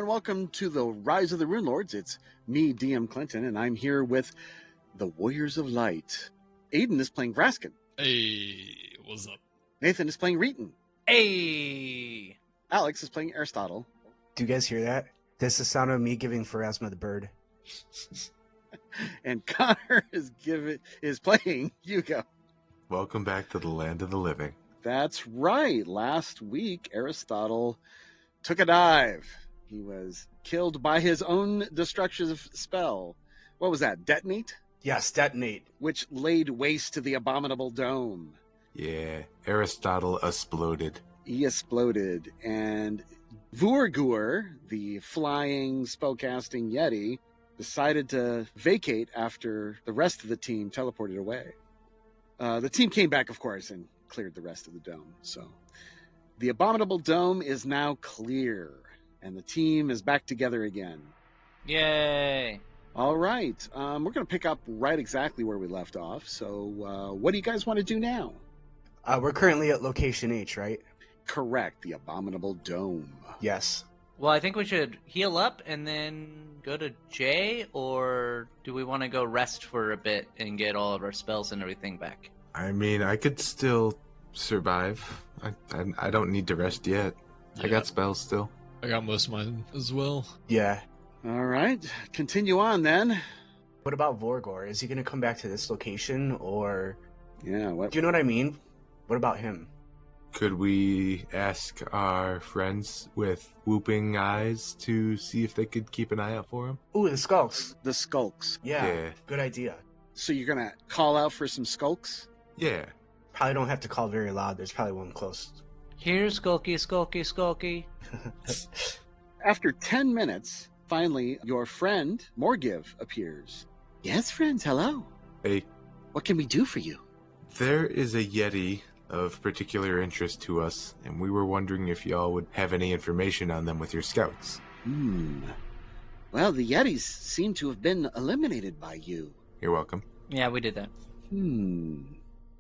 welcome to the Rise of the Rune Lords. It's me, DM Clinton, and I'm here with the Warriors of Light. Aiden is playing Vrasken. Hey, what's up? Nathan is playing Reetin. Hey! Alex is playing Aristotle. Do you guys hear that? That's the sound of me giving Pharasma the bird. And Connor is playing Hugo. Welcome back to the land of the living. That's right. Last week, Aristotle took a dive. He was killed by his own destructive spell. What was that, detonate? Yes, detonate. Which laid waste to the abominable dome. Yeah, Aristotle exploded. He exploded, and Vorgur, the flying, spellcasting Yeti, decided to vacate after the rest of the team teleported away. The team came back, of course, and cleared the rest of the dome. So the abominable dome is now clear, and the team is back together again. Yay! All right. We're going to pick up right exactly where we left off. So what do you guys want to do now? We're currently at location H, right? Correct. The abominable dome. Yes. Well, I think we should heal up and then go to J, or do we want to go rest for a bit and get all of our spells and everything back? I mean, I could still survive. I don't need to rest yet. Yeah. I got spells still. I got most of mine as well. Yeah. All right. Continue on then. What about Vorgor? Is he going to come back to this location, or... Yeah, what? Do you know what I mean? What about him? Could we ask our friends with whooping eyes to see if they could keep an eye out for him? Ooh, the skulks. The skulks. Yeah. Good idea. So you're going to call out for some skulks? Yeah. Probably don't have to call very loud. There's probably one close. Here's Skulky, Skulky, Skulky. After 10 minutes, finally, your friend, Morgiv, appears. Yes, friends, hello. Hey, What can we do for you? there is a Yeti of particular interest to us, and we were wondering if y'all would have any information on them with your scouts. Well, the Yetis seem to have been eliminated by you. You're welcome. Yeah, we did that.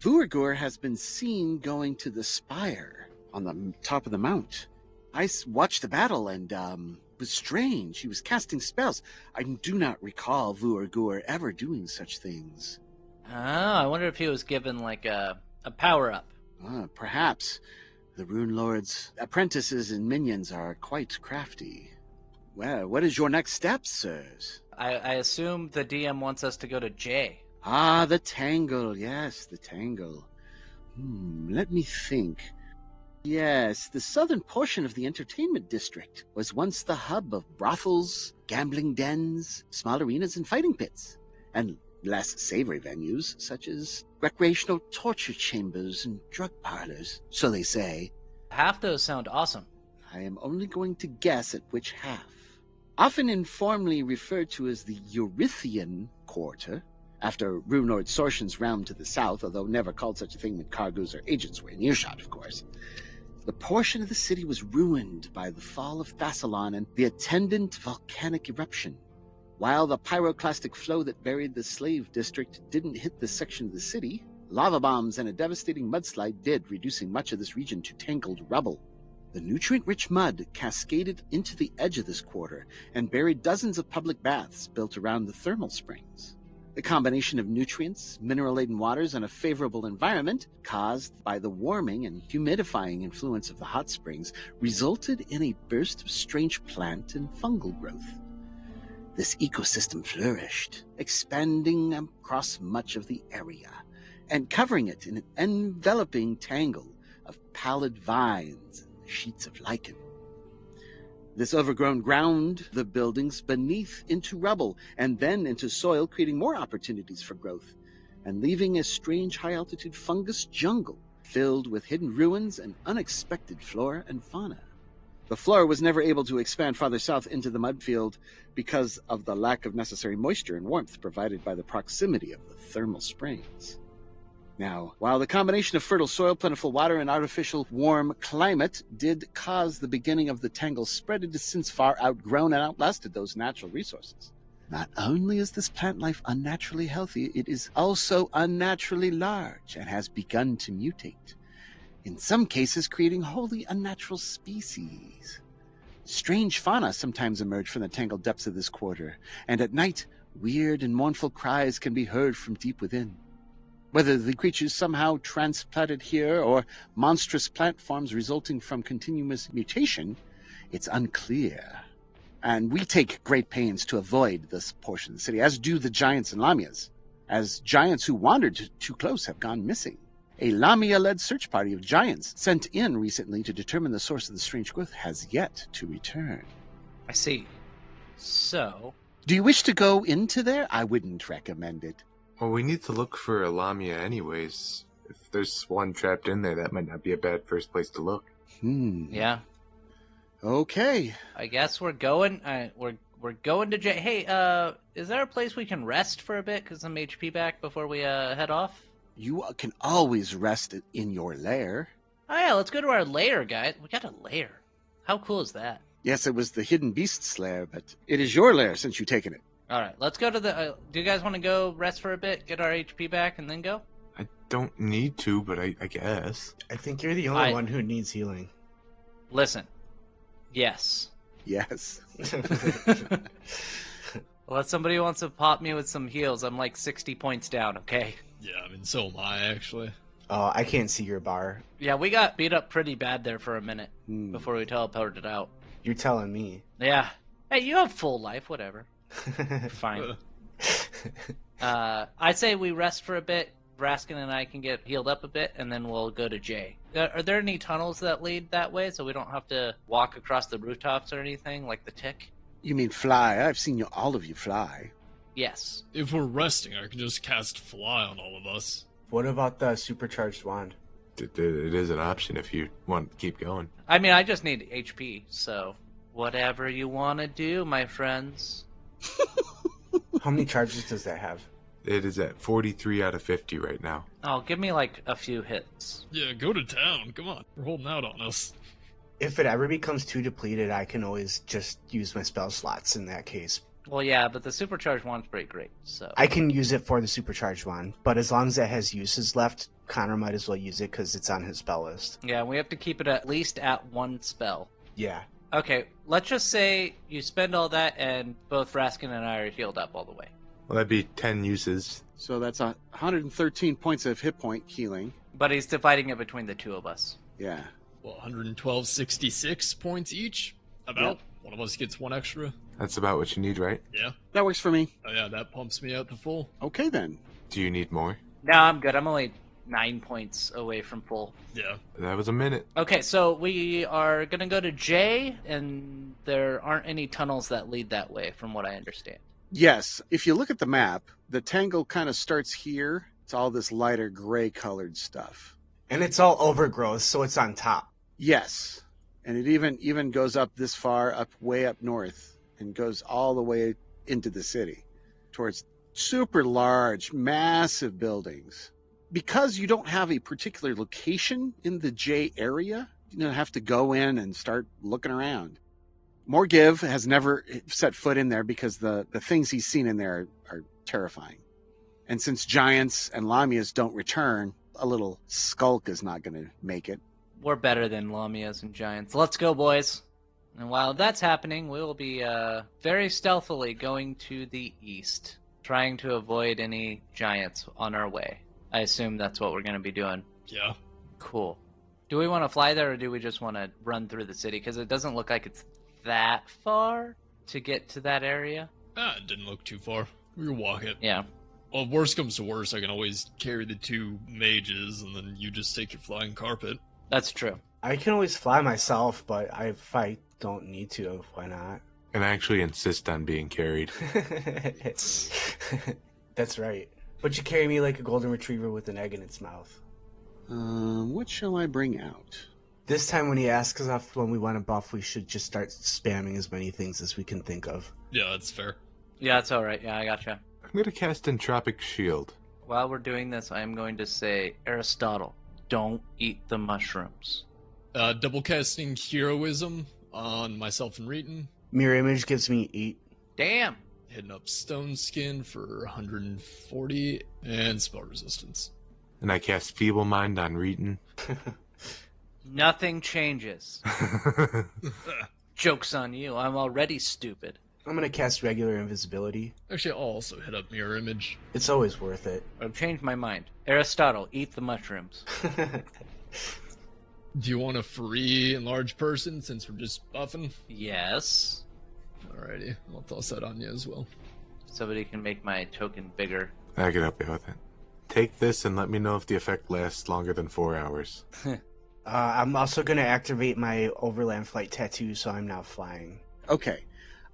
Vorgur has been seen going to the spire on the top of the mount. I watched the battle and, it was strange. He was casting spells. I do not recall Vorgur ever doing such things. Oh, I wonder if he was given, like, a power-up. Perhaps. The Rune Lord's apprentices and minions are quite crafty. Well, what is your next step, sirs? I assume the DM wants us to go to J. Ah, the Tangle. Yes, the Tangle. Let me think. Yes, the southern portion of the entertainment district was once the hub of brothels, gambling dens, small arenas, and fighting pits. And less savory venues, such as recreational torture chambers and drug parlors, so they say. Half those sound awesome. I am only going to guess at which half. Often informally referred to as the Eurythian Quarter, after Rune Lord Sorshan's realm to the south, although never called such a thing when Karzoug or agents were in earshot, of course. The portion of the city was ruined by the fall of Thassalon and the attendant volcanic eruption. While the pyroclastic flow that buried the slave district didn't hit this section of the city, lava bombs and a devastating mudslide did, reducing much of this region to tangled rubble. The nutrient-rich mud cascaded into the edge of this quarter and buried dozens of public baths built around the thermal springs. The combination of nutrients, mineral-laden waters, and a favorable environment caused by the warming and humidifying influence of the hot springs resulted in a burst of strange plant and fungal growth. This ecosystem flourished, expanding across much of the area and covering it in an enveloping tangle of pallid vines and sheets of lichen. This overgrown ground the buildings beneath into rubble and then into soil, creating more opportunities for growth and leaving a strange high-altitude fungus jungle filled with hidden ruins and unexpected flora and fauna. The flora was never able to expand farther south into the mudfield because of the lack of necessary moisture and warmth provided by the proximity of the thermal springs. Now, while the combination of fertile soil, plentiful water, and artificial warm climate did cause the beginning of the Tangle spread, it has since far outgrown and outlasted those natural resources. Not only is this plant life unnaturally healthy, it is also unnaturally large and has begun to mutate, in some cases creating wholly unnatural species. Strange fauna sometimes emerge from the tangled depths of this quarter, and at night, weird and mournful cries can be heard from deep within. Whether the creatures somehow transplanted here or monstrous plant forms resulting from continuous mutation, it's unclear. And we take great pains to avoid this portion of the city, as do the giants and lamias, as giants who wandered too close have gone missing. A lamia-led search party of giants sent in recently to determine the source of the strange growth has yet to return. I see. So, Do you wish to go into there? I wouldn't recommend it. Well, we need to look for a lamia anyways. If there's one trapped in there, that might not be a bad first place to look. yeah. Okay. I guess we're going. We're going to J. Hey, is there a place we can rest for a bit? Cause some HP back before we head off. You can always rest in your lair. Oh yeah, let's go to our lair, guys. We got a lair. How cool is that? Yes, it was the hidden beast's lair, but it is your lair since you've taken it. All right, let's go to the. Do you guys want to go rest for a bit, get our HP back, and then go? I don't need to, but I guess. I think you're the only one who needs healing. Listen. Yes. Yes. Unless somebody wants to pop me with some heals, I'm like 60 points down, okay? Yeah, I mean, so am I, actually. Oh, I can't see your bar. Yeah, we got beat up pretty bad there for a minute before we teleported out. You're telling me. Yeah. Hey, you have full life, whatever. Fine. I say we rest for a bit. Vrasken and I can get healed up a bit, and then we'll go to Jay. Are there any tunnels that lead that way so we don't have to walk across the rooftops or anything, like the tick? You mean fly? I've seen all of you fly. Yes. If we're resting, I can just cast Fly on all of us. What about the supercharged wand? It is an option if you want to keep going. I mean, I just need HP, so whatever you want to do, my friends. How many charges does that have? It is at 43 out of 50 right now. Oh, give me like a few hits. Yeah, go to town. Come on. They're holding out on us. If it ever becomes too depleted, I can always just use my spell slots in that case. Well, yeah, but the supercharged one's pretty great, so... I can use it for the supercharged wand, but as long as it has uses left, Connor might as well use it because it's on his spell list. Yeah, we have to keep it at least at one spell. Yeah. Okay, let's just say you spend all that and both Vrasken and I are healed up all the way. Well, that'd be 10 uses. So that's 113 points of hit point healing. But he's dividing it between the two of us. Yeah. Well, 112.66 points each. About. Yep. One of us gets one extra. That's about what you need, right? Yeah. That works for me. Oh, yeah, that pumps me out to full. Okay, then. Do you need more? No, I'm good. I'm only 9 points away from full. Yeah. That was a minute. Okay, so we are going to go to J, and there aren't any tunnels that lead that way, from what I understand. Yes. If you look at the map, the Tangle kind of starts here. It's all this lighter gray colored stuff. And it's all overgrowth, so it's on top. Yes. And it even goes up this far, way up north, and goes all the way into the city towards super large, massive buildings. Because you don't have a particular location in the J area, you don't have to go in and start looking around. Morgiv has never set foot in there because the things he's seen in there are terrifying. And since giants and lamias don't return, a little skulk is not going to make it. We're better than lamias and giants. Let's go, boys. And while that's happening, we will be very stealthily going to the east, trying to avoid any giants on our way. I assume that's what we're going to be doing. Yeah. Cool. Do we want to fly there, or do we just want to run through the city? Because it doesn't look like it's that far to get to that area. It didn't look too far. We could walk it. Yeah. Well, if worst comes to worst, I can always carry the two mages, and then you just take your flying carpet. That's true. I can always fly myself, but if I don't need to, why not? And I actually insist on being carried. That's right. But you carry me like a golden retriever with an egg in its mouth. What shall I bring out? This time when he asks us when we want to buff, we should just start spamming as many things as we can think of. Yeah, that's fair. Yeah, that's all right. Yeah, I gotcha. I'm going to cast Entropic Shield. While we're doing this, I am going to say, Aristotle, don't eat the mushrooms. Double casting Heroism on myself and Reetin. Mirror Image gives me 8. Damn! Hitting up Stone Skin for 140 and spell resistance. And I cast Feeble Mind on Reetin. Nothing changes. Joke's on you. I'm already stupid. I'm gonna cast regular invisibility. Actually, I'll also hit up Mirror Image. It's always worth it. I've changed my mind. Aristotle, eat the mushrooms. Do you want a free enlarged person since we're just buffing? Yes. Alrighty, I'll toss that on you as well. Somebody can make my token bigger. I can help you with it. Take this and let me know if the effect lasts longer than 4 hours. I'm also gonna activate my overland flight tattoo, so I'm now flying. Okay.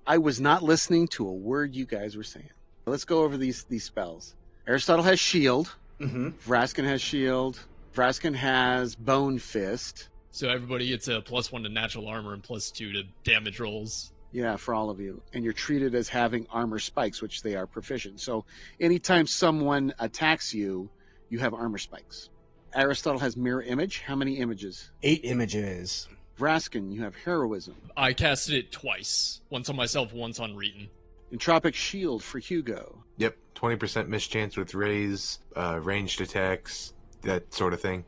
I was not listening to a word you guys were saying. Let's go over these spells. Aristotle has shield. Mm-hmm. Vrasken has shield. Vrasken has Bone Fist. So everybody gets a +1 to natural armor and +2 to damage rolls. Yeah, for all of you. And you're treated as having armor spikes, which they are proficient. So anytime someone attacks you, you have armor spikes. Aristotle has mirror image. How many images? 8 images. Vrasken, you have heroism. I casted it twice. Once on myself, once on Reetin. Entropic shield for Hugo. Yep, 20% mischance with raise, ranged attacks, that sort of thing.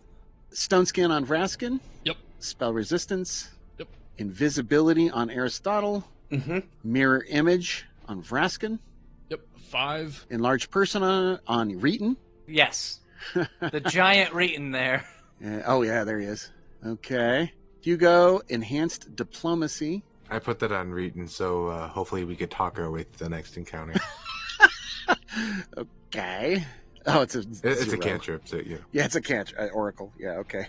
Stone skin on Vrasken. Yep. Spell resistance. Yep. Invisibility on Aristotle. Mm-hmm. Mirror image on Vrasken. Yep, 5. Enlarged person on Reetin. Yes. The giant Reetin there. Oh, yeah, there he is. Okay. Hugo, enhanced diplomacy. I put that on Reetin, so hopefully we could talk our way to the next encounter. Okay. Oh, it's a It's a cantrip, so yeah. Yeah, it's a cantrip. Oracle. Yeah, okay.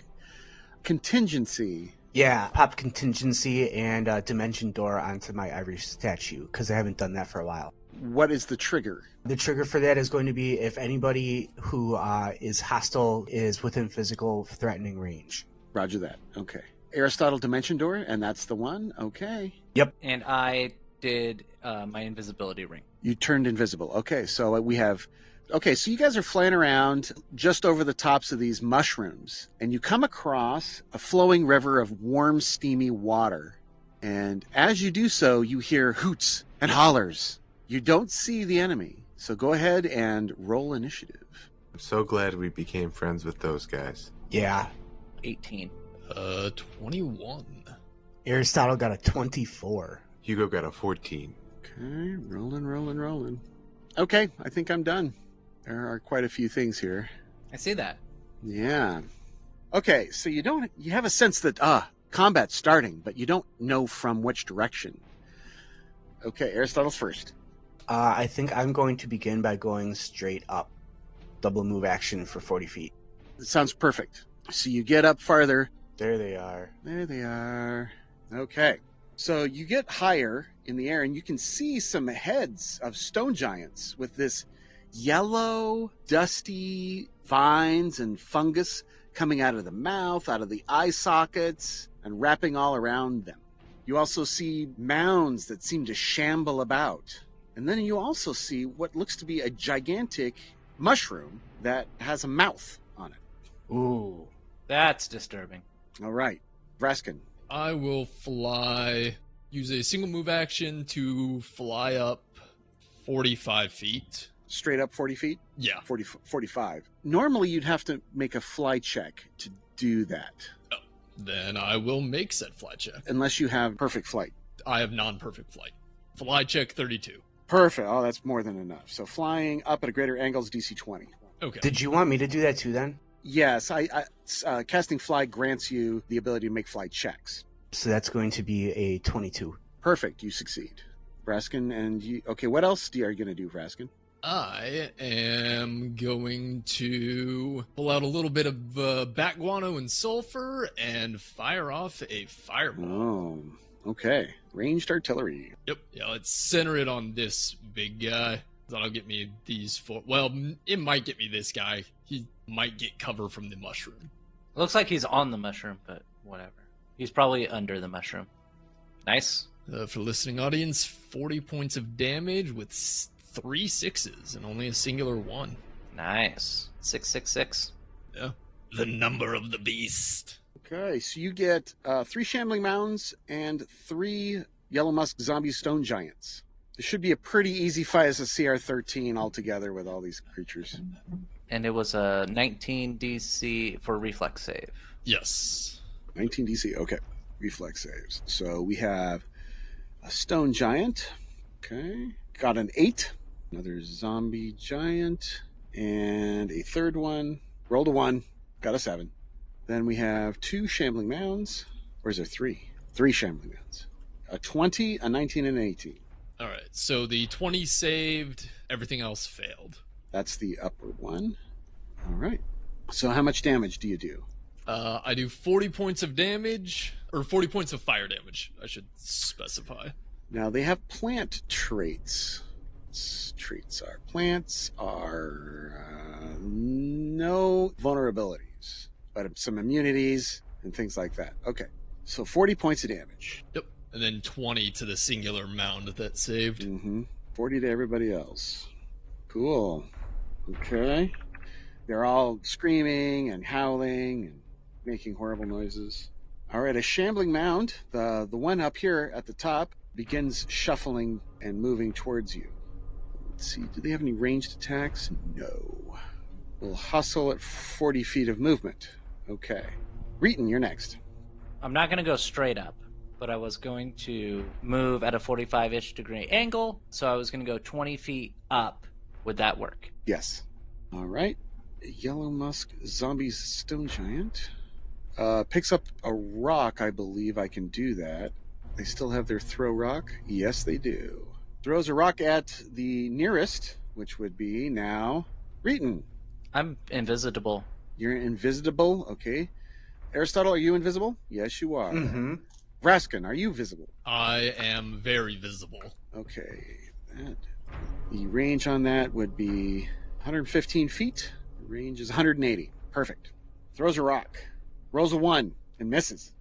Contingency. Yeah, pop contingency and dimension door onto my ivory statue, because I haven't done that for a while. What is the trigger? The trigger for that is going to be if anybody who is hostile is within physical threatening range. Roger that. Okay. Aristotle dimension door, and that's the one. Okay. And I did my invisibility ring. You turned invisible. Okay, so we have... Okay, so you guys are flying around just over the tops of these mushrooms, and you come across a flowing river of warm, steamy water. And as you do so, you hear hoots and hollers. You don't see the enemy, so go ahead and roll initiative. I'm so glad we became friends with those guys. Yeah. 18. 21. Aristotle got a 24. Hugo got a 14. Okay, rolling. Okay, I think I'm done. There are quite a few things here. I see that. Yeah. Okay, so you have a sense that combat's starting, but you don't know from which direction. Okay, Aristotle's first. I think I'm going to begin by going straight up. Double move action for 40 feet. It sounds perfect. So you get up farther. There they are. There they are. Okay. So you get higher in the air and you can see some heads of stone giants with this yellow, dusty vines and fungus coming out of the mouth, out of the eye sockets, and wrapping all around them. You also see mounds that seem to shamble about. And then you also see what looks to be a gigantic mushroom that has a mouth on it. Ooh. That's disturbing. All right. Vrasken. I will use a single move action to fly up 45 feet. Straight up 40 feet? Yeah. 45. Normally, you'd have to make a fly check to do that. Oh, then I will make said fly check. Unless you have perfect flight. I have non-perfect flight. Fly check 32. Perfect. Oh, that's more than enough. So flying up at a greater angle is DC 20. Okay. Did you want me to do that too then? Yes, casting fly grants you the ability to make fly checks. So that's going to be a 22. Perfect. You succeed. Vrasken, and you... Okay, what else are you going to do, Vrasken? I am going to pull out a little bit of bat guano and sulfur and fire off a fireball. Oh, okay. Ranged artillery. Yep. Yeah, let's center it on this big guy. That'll get me these 4. Well, it might get me this guy. He might get cover from the mushroom. Looks like he's on the mushroom, but whatever. He's probably under the mushroom. Nice. For the listening audience, 40 points of damage with 3 6s and only a singular 1. Nice. 666. Yeah. The number of the beast. Okay, so you get 3 shambling mounds and 3 yellow musk zombie stone giants. This should be a pretty easy fight as a CR-13 altogether with all these creatures. And it was a 19 DC for reflex save. Yes. 19 DC, okay. Reflex saves. So we have A stone giant. Okay. Got an 8. Another zombie giant. And a third one. Rolled a 1. Got a 7. Then we have 2 shambling mounds. Or is there 3? 3 shambling mounds. A 20, a 19, and an 18. All right. So the 20 saved. Everything else failed. That's the upper one. All right. So how much damage do you do? I do 40 points of damage, or 40 points of fire damage, I should specify. Now, they have plant traits. Plants are no vulnerabilities, but some immunities and things like that. Okay. So 40 points of damage. Yep. And then 20 to the singular mound that saved. 40 to everybody else. Cool. Okay. They're all screaming and howling and making horrible noises. All right, a shambling mound, the one up here at the top, begins shuffling and moving towards you. Let's see, do they have any ranged attacks? No. We'll hustle at 40 feet of movement. Okay. Reetin, you're next. I'm not going to go straight up, but I was going to move at a 45-ish degree angle, so I was going to go 20 feet up. Would that work? Yes. All right. Yellow Musk Zombies Stone Giant. Picks up a rock, I believe I can do that. They still have their throw rock? Yes, they do. Throws a rock at the nearest, which would be now Reetin. I'm invisible. You're invisible, okay. Aristotle, are you invisible? Yes, you are. Mm-hmm. Vrasken, are you visible? I am very visible. Okay. The range on that would be 115 feet. The range is 180. Perfect. Throws a rock. Rolls a 1 and misses.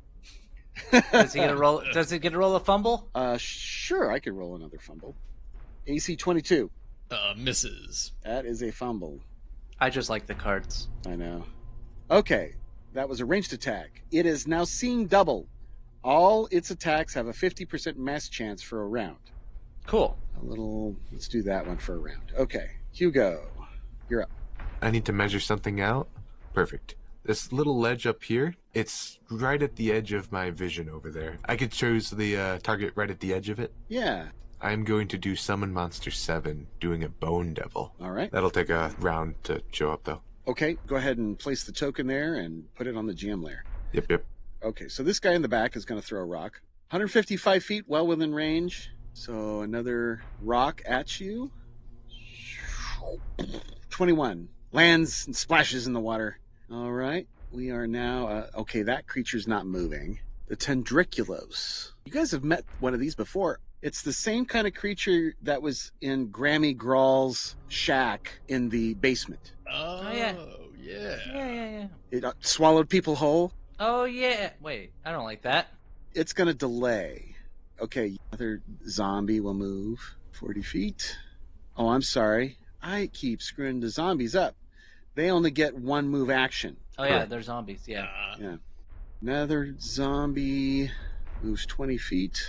Does he get a roll? Does he get a roll a fumble? Sure, I could roll another fumble. AC 22. Misses. That is a fumble. I just like the cards. I know. Okay, that was a ranged attack. It is now seeing double. All its attacks have a 50% mass chance for a round. Cool. Let's do that one for a round. Okay, Hugo, you're up. I need to measure something out. Perfect. This little ledge up here, it's right at the edge of my vision over there. I could choose the target right at the edge of it. Yeah. I'm going to do Summon Monster 7, doing a Bone Devil. All right. That'll take a round to show up, though. Okay, go ahead and place the token there and put it on the GM layer. Yep. Okay, so this guy in the back is going to throw a rock. 155 feet, well within range. So another rock at you. 21. Lands and splashes in the water. All right. We are now... okay, that creature's not moving. The Tangletrek. You guys have met one of these before. It's the same kind of creature that was in Grammy Grawl's shack in the basement. Oh, yeah. Yeah. It swallowed people whole. Oh, yeah. Wait, I don't like that. It's going to delay. Okay, another zombie will move 40 feet. Oh, I'm sorry. I keep screwing the zombies up. They only get one move action. Oh, yeah, they're zombies, yeah. Yeah. Another zombie moves 20 feet.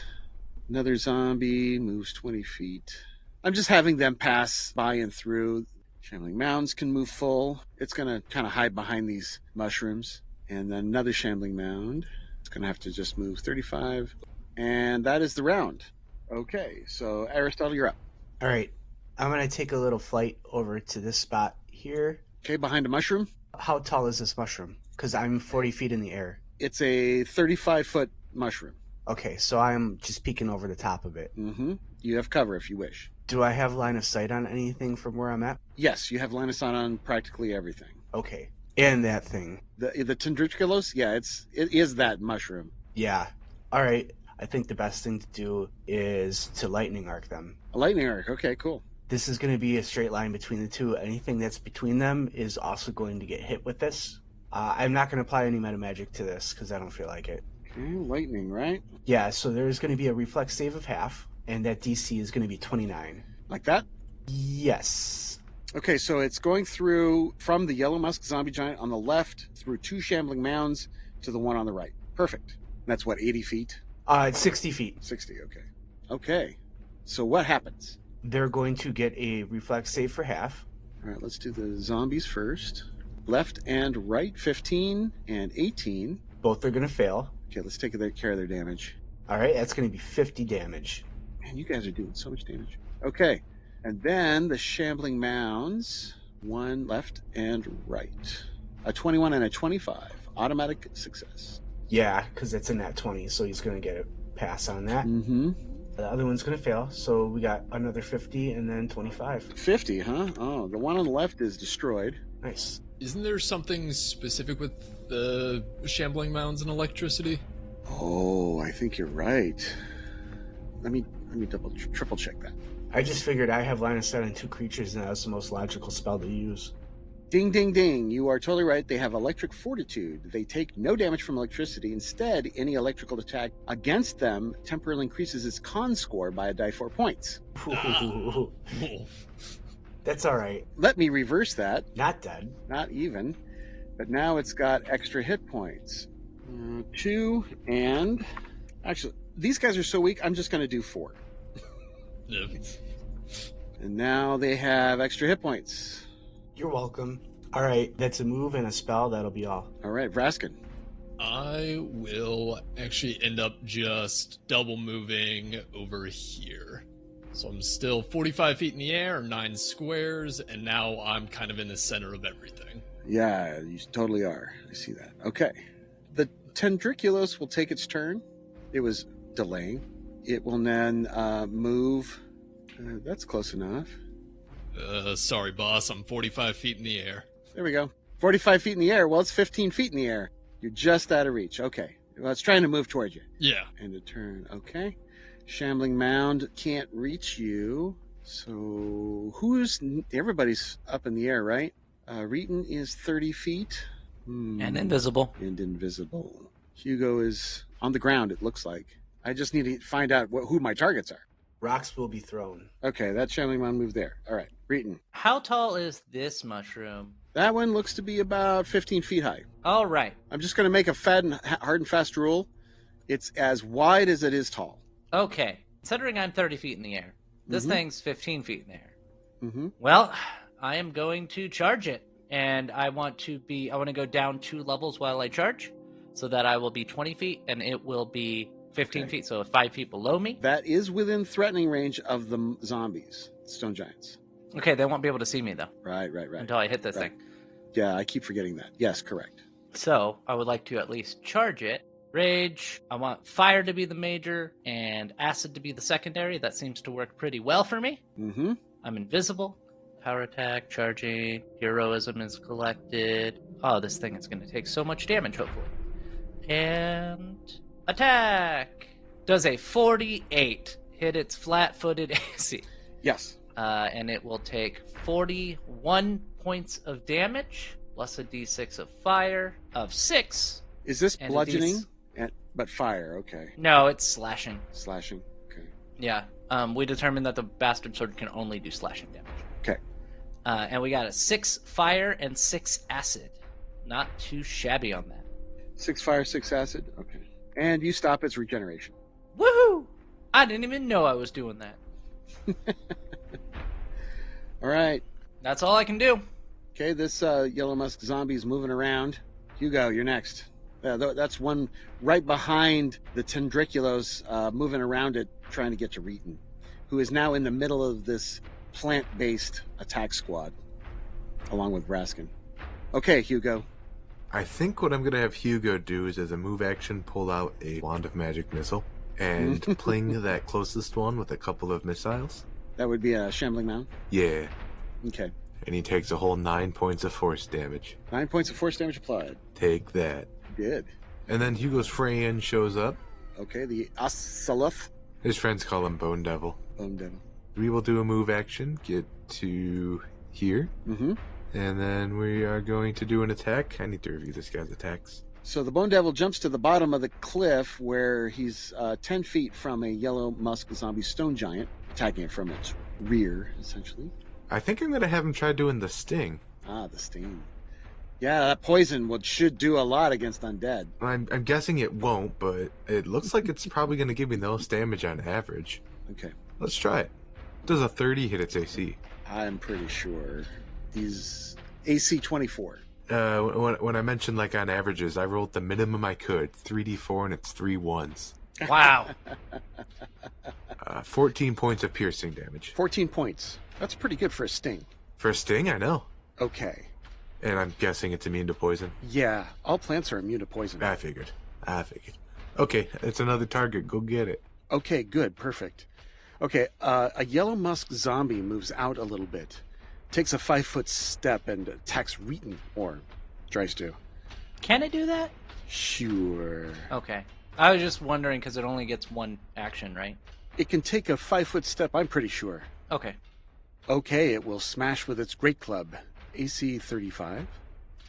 Another zombie moves 20 feet. I'm just having them pass by and through. Shambling Mounds can move full. It's going to kind of hide behind these mushrooms. And then another Shambling Mound. It's going to have to just move 35. And that is the round. Okay, so Aristotle, you're up. All right. I'm going to take a little flight over to this spot here. Okay, behind a mushroom. How tall is this mushroom? Because I'm 40 feet in the air. It's a 35-foot mushroom. Okay, so I'm just peeking over the top of it. Mm-hmm. You have cover if you wish. Do I have line of sight on anything from where I'm at? Yes, you have line of sight on practically everything. Okay. And that thing. The Tangletrek? Yeah, it is that mushroom. Yeah. All right. I think the best thing to do is to lightning arc them. A lightning arc. Okay, cool. This is going to be a straight line between the two. Anything that's between them is also going to get hit with this. I'm not going to apply any meta magic to this because I don't feel like it. Okay, lightning, right? Yeah, so there's going to be a reflex save of half, and that DC is going to be 29. Like that? Yes. Okay, so it's going through from the Yellow Musk Zombie Giant on the left through 2 Shambling Mounds to the one on the right. Perfect. That's what, 80 feet? It's 60 feet. 60, okay. Okay, so what happens? They're going to get a reflex save for half. All right, let's do the zombies first. Left and right, 15 and 18. Both are going to fail. Okay, let's take care of their damage. All right, that's going to be 50 damage. Man, you guys are doing so much damage. Okay. And then the shambling mounds. One left and right. A 21 and a 25. Automatic success. Yeah, because it's in that 20, so he's going to get a pass on that. Mm-hmm. The other one's going to fail, so we got another 50 and then 25. 50, huh? Oh, the one on the left is destroyed. Nice. Isn't there something specific with the shambling mounds and electricity? Oh, I think you're right. Let me triple check that. I just figured I have line of sight on 2 creatures, and that was the most logical spell to use. Ding, ding, ding. You are totally right. They have electric fortitude. They take no damage from electricity. Instead, any electrical attack against them temporarily increases its con score by a die 4 points. Ooh. That's all right. Let me reverse that. Not dead. Not even. But now it's got extra hit points. 2 and... Actually, these guys are so weak, I'm just going to do 4. Yeah. And now they have extra hit points. You're welcome. All right, that's a move and a spell. That'll be all. All right, Vrasken. I will actually end up just double moving over here. So I'm still 45 feet in the air, 9 squares, and now I'm kind of in the center of everything. Yeah, you totally are. I see that. Okay. The Tendriculos will take its turn. It was delaying. It will then move. That's close enough. Sorry, boss. I'm 45 feet in the air. There we go. 45 feet in the air. Well, it's 15 feet in the air. You're just out of reach. Okay. Well, it's trying to move towards you. Yeah. End of turn. Okay. Shambling Mound can't reach you. So everybody's up in the air, right? Reetin is 30 feet. And invisible. And invisible. Hugo is on the ground, it looks like. I just need to find out who my targets are. Rocks will be thrown. Okay, that Shambling Mound moved there. All right, Reetin. How tall is this mushroom? That one looks to be about 15 feet high. All right. I'm just going to make a hard and fast rule. It's as wide as it is tall. Okay. Considering I'm 30 feet in the air, this thing's 15 feet in the air. Mm-hmm. Well, I am going to charge it. And I want to go down 2 levels while I charge, so that I will be 20 feet and it will be 15 feet, so 5 feet below me. That is within threatening range of the zombies, stone giants. Okay, they won't be able to see me, though. Right. Until I hit this thing. Yeah, I keep forgetting that. Yes, correct. So, I would like to at least charge it. Rage, I want fire to be the major and acid to be the secondary. That seems to work pretty well for me. Mm-hmm. I'm invisible. Power attack, charging, heroism is collected. Oh, this thing is going to take so much damage, hopefully. And attack! Does a 48 hit its flat-footed AC? Yes. And it will take 41 points of damage, plus a d6 of fire of 6. Is this and bludgeoning? But fire, okay. No, it's slashing. Slashing, okay. Yeah. We determined that the bastard sword can only do slashing damage. Okay. And we got a 6 fire and 6 acid. Not too shabby on that. 6 fire, 6 acid, okay. And you stop its regeneration. Woohoo! I didn't even know I was doing that. All right. That's all I can do. Okay, this yellow musk zombie is moving around. Hugo, you're next. That's one right behind the Tendriculos, moving around it, trying to get to Reetin, who is now in the middle of this plant-based attack squad, along with Vrasken. Okay, Hugo. I think what I'm going to have Hugo do is, as a move action, pull out a wand of magic missile and pling that closest one with a couple of missiles. That would be a shambling mound? Yeah. Okay. And he takes a whole 9 points of force damage. 9 points of force damage applied. Take that. Good. And then Hugo's friend shows up. Okay, the Asaloth. His friends call him Bone Devil. Bone Devil. We will do a move action, get to here. Mm-hmm. And then we are going to do an attack. I need to review this guy's attacks. So the Bone Devil jumps to the bottom of the cliff where he's 10 feet from a yellow musk zombie stone giant, attacking it from its rear, essentially. I think I'm going to have him try doing the sting. Ah, the sting. Yeah, that poison should do a lot against undead. I'm guessing it won't, but it looks like it's probably going to give me the most damage on average. Okay. Let's try it. Does a 30 hit its AC? I'm pretty sure. He's AC 24. When I mentioned like on averages, I rolled the minimum I could, 3d4, and it's 3 1s. Wow. 14 points of piercing damage. 14 points. That's pretty good for a sting. For a sting, I know. Okay. And I'm guessing it's immune to poison. Yeah, all plants are immune to poison. I figured. Okay, it's another target. Go get it. Okay, good, perfect. Okay, a yellow musk zombie moves out a little bit, takes a 5-foot step and attacks Reetin, or tries to. Can it do that? Sure. Okay. I was just wondering because it only gets one action, right? It can take a 5-foot step, I'm pretty sure. Okay. Okay, it will smash with its great club. AC 35.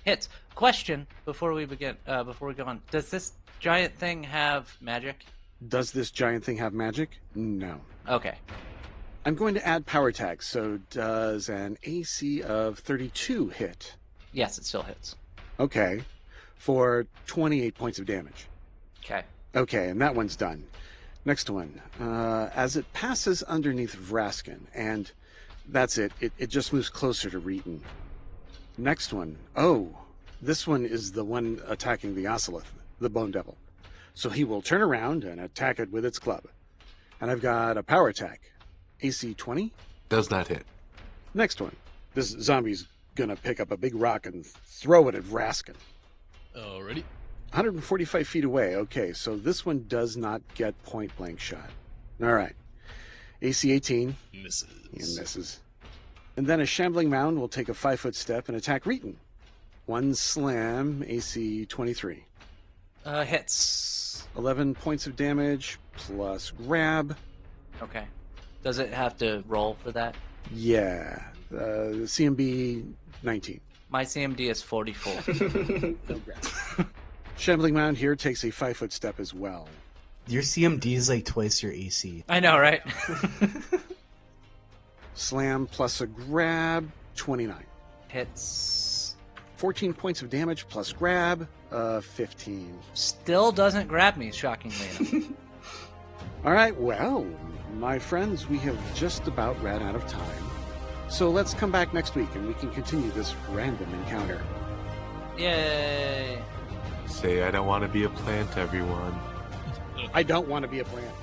Hits. Question before we begin. Before we go on, does this giant thing have magic? Does this giant thing have magic? No. Okay. I'm going to add power tags, so does an AC of 32 hit? Yes, it still hits. Okay. For 28 points of damage. Okay. Okay, and that one's done. Next one. As it passes underneath Vrasken, and that's it. It just moves closer to Reetin. Next one. Oh, this one is the one attacking the Ocelith, the Bone Devil. So he will turn around and attack it with its club. And I've got a power attack. AC 20? Does not hit. Next one. This zombie's gonna pick up a big rock and throw it at Vrasken. Alrighty. 145 feet away. Okay, so this one does not get point blank shot. All right. AC 18. Misses. He misses. And then a shambling mound will take a 5-foot step and attack Reetin. One slam, AC 23. Hits. 11 points of damage plus grab. Okay. Does it have to roll for that? Yeah. CMB 19. My CMD is 44. No grab. Shambling mound here takes a 5-foot step as well. Your CMD is like twice your AC. I know, right? Slam plus a grab, 29. Hits. 14 points of damage plus grab, 15. Still doesn't grab me, shockingly enough. All right, well, my friends, we have just about ran out of time. So let's come back next week and we can continue this random encounter. Yay! Say I don't want to be a plant, everyone. I don't want to be a plant.